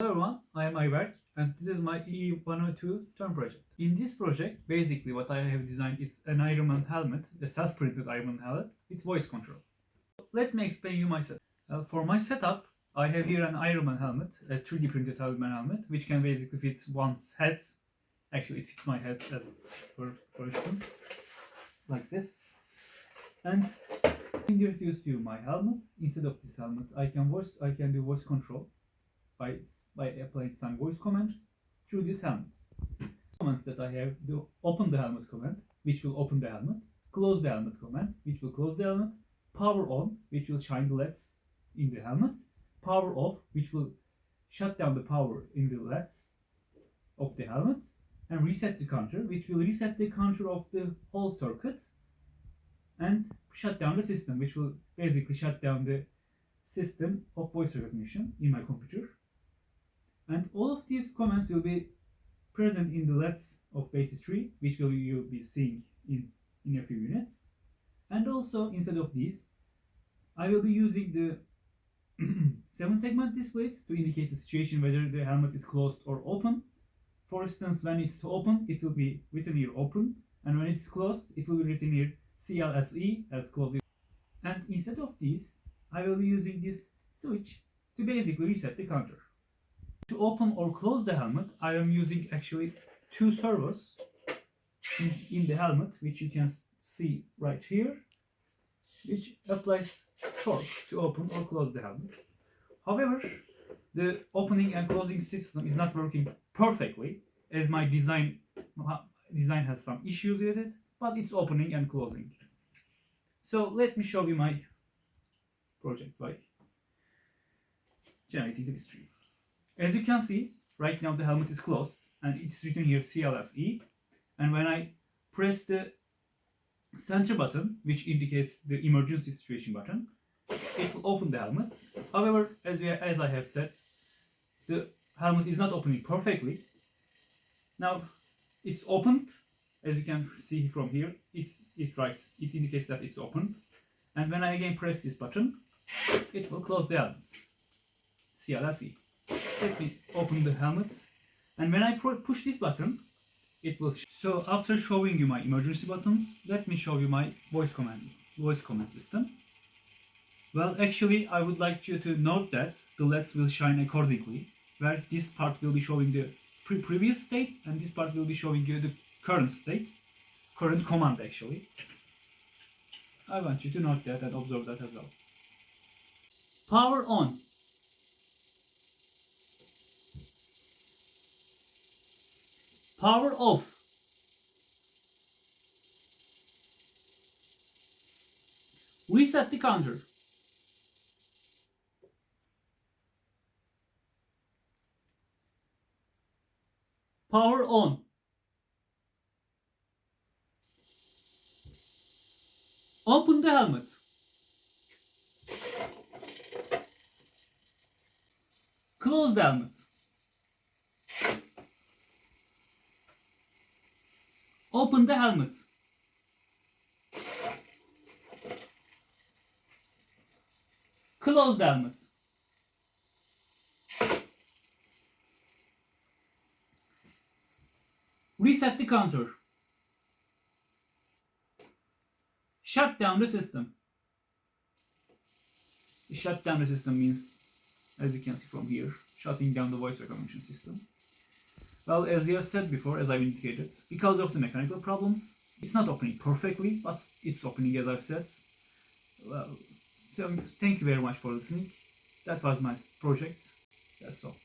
Hello everyone, I am Ayberk and this is my EE102 turn project. In this project, basically what I have designed is an Ironman helmet, a self-printed Ironman helmet with voice control. Let me explain you my setup. For my setup, I have here an Ironman helmet, a 3D printed Ironman helmet, which can basically fit one's head. Actually, it fits my head as for instance, like this. And introduce to you my helmet. Instead of this helmet, I can do voice control by applying some voice commands through this helmet. Commands that I have: the open the helmet command, which will open the helmet; close the helmet command, which will close the helmet; power on, which will shine the LEDs in the helmet; power off, which will shut down the power in the LEDs of the helmet; and reset the counter, which will reset the counter of the whole circuit and shut down the system, which will basically shut down the system of voice recognition in my computer. And all of these commands will be present in the LEDs of PHYS 3, which you'll be seeing in a few minutes. And also, instead of these, I will be using the 7-segment displays to indicate the situation whether the helmet is closed or open. For instance, when it's open, it will be written here open, and when it's closed, it will be written here CLSE as closed. And instead of these, I will be using this switch to basically reset the counter. To open or close the helmet, I am using actually two servos in the helmet, which you can see right here, which applies torque to open or close the helmet. However, the opening and closing system is not working perfectly, as my design has some issues with it, but it's opening and closing. So let me show you my project by generating the stream. As you can see, right now the helmet is closed and it's written here CLSE, and when I press the center button, which indicates the emergency situation button, it will open the helmet. However, as I have said, the helmet is not opening perfectly. Now it's opened, as you can see from here, it writes, it indicates that it's opened, and when I again press this button, it will close the helmet. CLSE. Let me open the helmet, and when I push this button, it will. So after showing you my emergency buttons, let me show you my voice command system. Well, actually, I would like you to note that the LEDs will shine accordingly, where this part will be showing the previous state, and this part will be showing you the current state, current command actually. I want you to note that and observe that as well. Power on. Power off. Reset the counter. Power on. Open the helmet. Close the helmet. Open the helmet. Close the helmet. Reset the counter. Shut down the system. Shut down the system means, as you can see from here, shutting down the voice recognition system. Well, as you have said before, as I've indicated, because of the mechanical problems, it's not opening perfectly, but it's opening as I've said. Well, so thank you very much for listening. That was my project. That's all.